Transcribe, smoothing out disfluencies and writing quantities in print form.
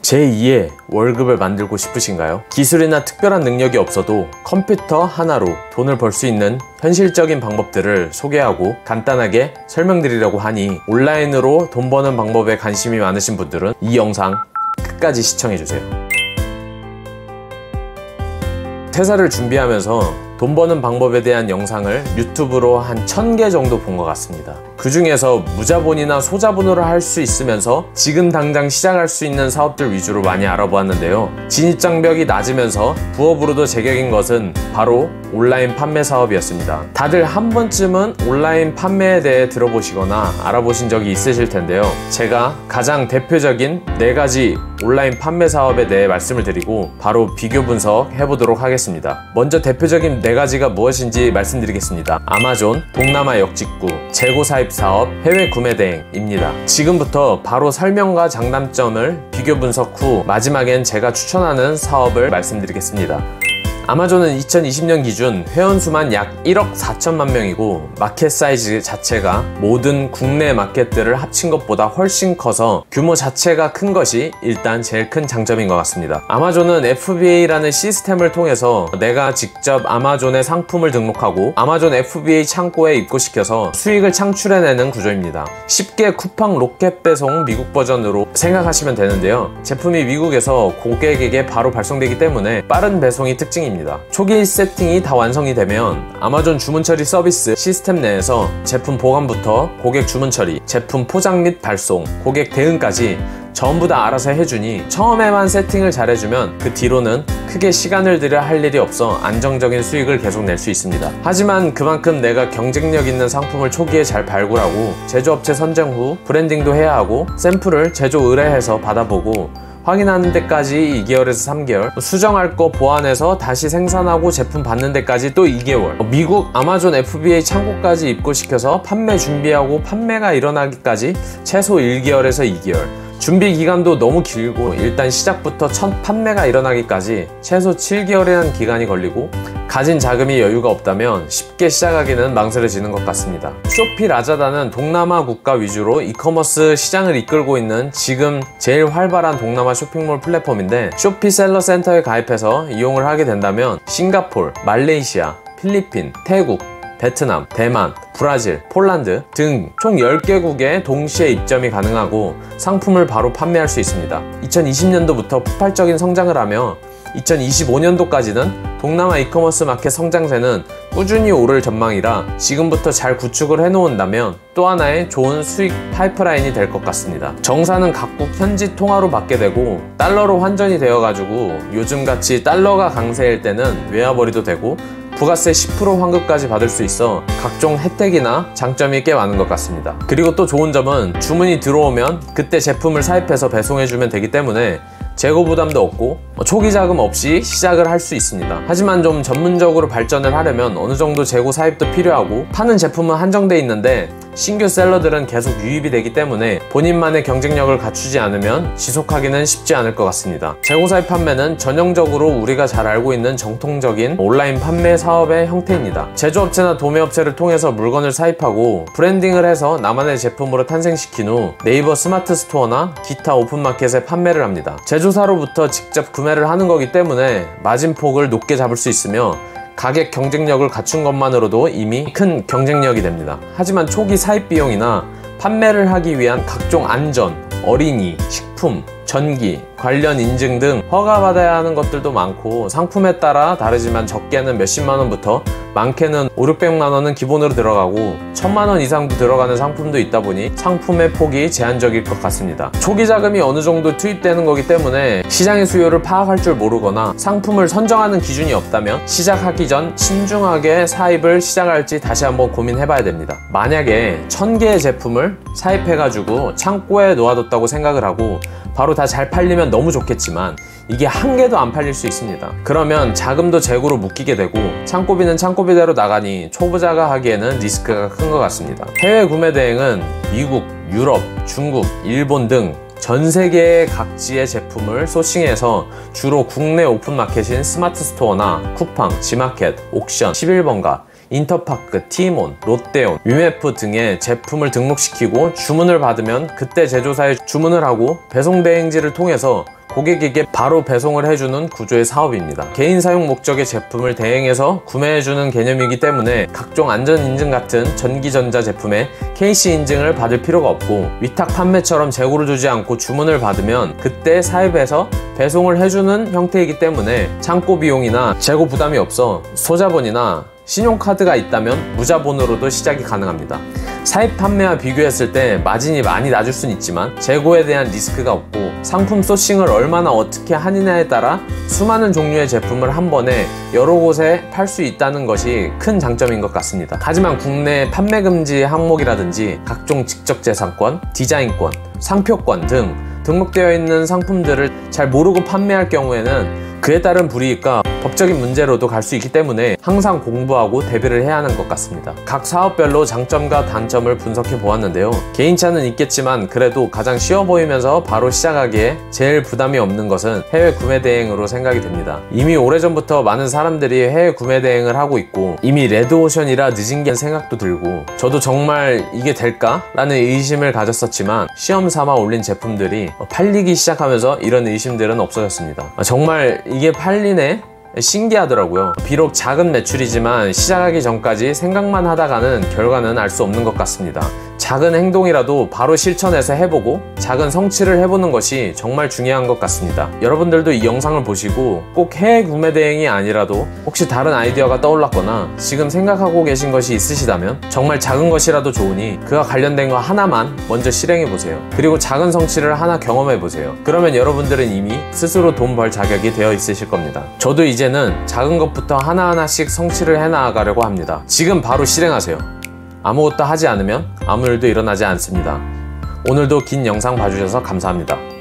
제2의 월급을 만들고 싶으신가요? 기술이나 특별한 능력이 없어도 컴퓨터 하나로 돈을 벌 수 있는 현실적인 방법들을 소개하고 간단하게 설명드리려고 하니 온라인으로 돈 버는 방법에 관심이 많으신 분들은 이 영상 끝까지 시청해주세요. 퇴사를 준비하면서 돈 버는 방법에 대한 영상을 유튜브로 한 1000개 정도 본 것 같습니다. 그 중에서 무자본이나 소자본으로 할 수 있으면서 지금 당장 시작할 수 있는 사업들 위주로 많이 알아보았는데요. 진입장벽이 낮으면서 부업으로도 제격인 것은 바로 온라인 판매 사업이었습니다. 다들 한 번쯤은 온라인 판매에 대해 들어보시거나 알아보신 적이 있으실 텐데요. 제가 가장 대표적인 4가지 온라인 판매 사업에 대해 말씀을 드리고 바로 비교 분석해 보도록 하겠습니다. 먼저 대표적인 4가지가 무엇인지 말씀드리겠습니다. 아마존, 동남아 역직구, 재고 사입 사업, 해외 구매 대행입니다. 지금부터 바로 설명과 장단점을 비교 분석 후 마지막엔 제가 추천하는 사업을 말씀드리겠습니다. 아마존은 2020년 기준 회원수만 약 1억 4천만 명이고 마켓 사이즈 자체가 모든 국내 마켓들을 합친 것보다 훨씬 커서 규모 자체가 큰 것이 일단 제일 큰 장점인 것 같습니다. 아마존은 FBA라는 시스템을 통해서 내가 직접 아마존에 상품을 등록하고 아마존 FBA 창고에 입고시켜서 수익을 창출해내는 구조입니다. 쉽게 쿠팡 로켓 배송 미국 버전으로 생각하시면 되는데요. 제품이 미국에서 고객에게 바로 발송되기 때문에 빠른 배송이 특징입니다. 초기 세팅이 다 완성이 되면 아마존 주문 처리 서비스 시스템 내에서 제품 보관부터 고객 주문 처리, 제품 포장 및 발송, 고객 대응까지 전부 다 알아서 해주니 처음에만 세팅을 잘해주면 그 뒤로는 크게 시간을 들여 할 일이 없어 안정적인 수익을 계속 낼 수 있습니다. 하지만 그만큼 내가 경쟁력 있는 상품을 초기에 잘 발굴하고 제조업체 선정 후 브랜딩도 해야 하고 샘플을 제조 의뢰해서 받아보고 확인하는 데까지 2개월에서 3개월, 수정할 거 보완해서 다시 생산하고 제품 받는 데까지 또 2개월, 미국 아마존 FBA 창고까지 입고시켜서 판매 준비하고 판매가 일어나기까지 최소 1개월에서 2개월, 준비 기간도 너무 길고 일단 시작부터 첫 판매가 일어나기까지 최소 7개월이라는 기간이 걸리고 가진 자금이 여유가 없다면 쉽게 시작하기는 망설여지는 것 같습니다. 쇼피 라자다는 동남아 국가 위주로 이커머스 시장을 이끌고 있는 지금 제일 활발한 동남아 쇼핑몰 플랫폼인데 쇼피 셀러 센터에 가입해서 이용을 하게 된다면 싱가포르, 말레이시아, 필리핀, 태국, 베트남, 대만, 브라질, 폴란드 등 총 10개국에 동시에 입점이 가능하고 상품을 바로 판매할 수 있습니다. 2020년도부터 폭발적인 성장을 하며 2025년도까지는 동남아 이커머스 마켓 성장세는 꾸준히 오를 전망이라 지금부터 잘 구축을 해놓은다면 또 하나의 좋은 수익 파이프라인이 될 것 같습니다. 정사는 각국 현지 통화로 받게 되고 달러로 환전이 되어가지고 요즘같이 달러가 강세일 때는 외화벌이도 되고 부가세 10% 환급까지 받을 수 있어 각종 혜택이나 장점이 꽤 많은 것 같습니다. 그리고 또 좋은 점은 주문이 들어오면 그때 제품을 사입해서 배송해주면 되기 때문에 재고 부담도 없고 초기 자금 없이 시작을 할 수 있습니다. 하지만 좀 전문적으로 발전을 하려면 어느 정도 재고 사입도 필요하고 파는 제품은 한정돼 있는데 신규 셀러들은 계속 유입이 되기 때문에 본인만의 경쟁력을 갖추지 않으면 지속하기는 쉽지 않을 것 같습니다. 재고 사입 판매는 전형적으로 우리가 잘 알고 있는 정통적인 온라인 판매 사업의 형태입니다. 제조업체나 도매업체를 통해서 물건을 사입하고 브랜딩을 해서 나만의 제품으로 탄생시킨 후 네이버 스마트 스토어나 기타 오픈마켓에 판매를 합니다. 제조사로부터 직접 구매를 하는 거기 때문에 마진폭을 높게 잡을 수 있으며 가격 경쟁력을 갖춘 것만으로도 이미 큰 경쟁력이 됩니다. 하지만 초기 사입 비용이나 판매를 하기 위한 각종 안전, 어린이, 식품, 전기, 관련 인증 등 허가받아야 하는 것들도 많고 상품에 따라 다르지만 적게는 몇십만 원부터 많게는 500~600만 원은 기본으로 들어가고 1000만 원 이상도 들어가는 상품도 있다 보니 상품의 폭이 제한적일 것 같습니다. 초기 자금이 어느 정도 투입되는 거기 때문에 시장의 수요를 파악할 줄 모르거나 상품을 선정하는 기준이 없다면 시작하기 전 신중하게 사입을 시작할지 다시 한번 고민해 봐야 됩니다. 만약에 1000개의 제품을 사입해가지고 창고에 놓아뒀다고 생각을 하고 바로 다 잘 팔리면 너무 좋겠지만 이게 한 개도 안 팔릴 수 있습니다. 그러면 자금도 재고로 묶이게 되고 창고비는 창고비대로 나가니 초보자가 하기에는 리스크가 큰 것 같습니다. 해외 구매 대행은 미국, 유럽, 중국, 일본 등 전 세계의 각지의 제품을 소싱해서 주로 국내 오픈마켓인 스마트 스토어나 쿠팡, 지마켓, 옥션, 11번가, 인터파크, 티몬, 롯데온, 위메프 등의 제품을 등록시키고 주문을 받으면 그때 제조사에 주문을 하고 배송 대행지를 통해서 고객에게 바로 배송을 해주는 구조의 사업입니다. 개인 사용 목적의 제품을 대행해서 구매해주는 개념이기 때문에 각종 안전인증 같은 전기전자 제품에 KC 인증을 받을 필요가 없고, 위탁 판매처럼 재고를 두지 않고 주문을 받으면 그때 사입해서 배송을 해주는 형태이기 때문에 창고 비용이나 재고 부담이 없어 소자본이나 신용카드가 있다면 무자본으로도 시작이 가능합니다. 사입 판매와 비교했을 때 마진이 많이 낮을 수는 있지만 재고에 대한 리스크가 없고, 상품 소싱을 얼마나 어떻게 하느냐에 따라 수많은 종류의 제품을 한 번에 여러 곳에 팔 수 있다는 것이 큰 장점인 것 같습니다. 하지만 국내 판매 금지 항목이라든지 각종 지적재산권, 디자인권, 상표권 등 등록되어 있는 상품들을 잘 모르고 판매할 경우에는 그에 따른 불이익과 법적인 문제로도 갈 수 있기 때문에 항상 공부하고 대비를 해야 하는 것 같습니다. 각 사업별로 장점과 단점을 분석해 보았는데요. 개인차는 있겠지만 그래도 가장 쉬워 보이면서 바로 시작하기에 제일 부담이 없는 것은 해외 구매 대행으로 생각이 됩니다. 이미 오래전부터 많은 사람들이 해외 구매 대행을 하고 있고, 이미 레드오션이라 늦은 게 생각도 들고, 저도 정말 이게 될까? 라는 의심을 가졌었지만 시험 삼아 올린 제품들이 팔리기 시작하면서 이런 의심들은 없어졌습니다. 정말 이게 팔리네? 신기하더라고요. 비록 작은 매출이지만 시작하기 전까지 생각만 하다가는 결과는 알 수 없는 것 같습니다. 작은 행동이라도 바로 실천해서 해보고 작은 성취를 해보는 것이 정말 중요한 것 같습니다. 여러분들도 이 영상을 보시고 꼭 해외 구매 대행이 아니라도 혹시 다른 아이디어가 떠올랐거나 지금 생각하고 계신 것이 있으시다면 정말 작은 것이라도 좋으니 그와 관련된 거 하나만 먼저 실행해보세요. 그리고 작은 성취를 하나 경험해보세요. 그러면 여러분들은 이미 스스로 돈 벌 자격이 되어 있으실 겁니다. 저도 이제는 작은 것부터 하나하나씩 성취를 해나가려고 합니다. 지금 바로 실행하세요. 아무것도 하지 않으면 아무 일도 일어나지 않습니다. 오늘도 긴 영상 봐주셔서 감사합니다.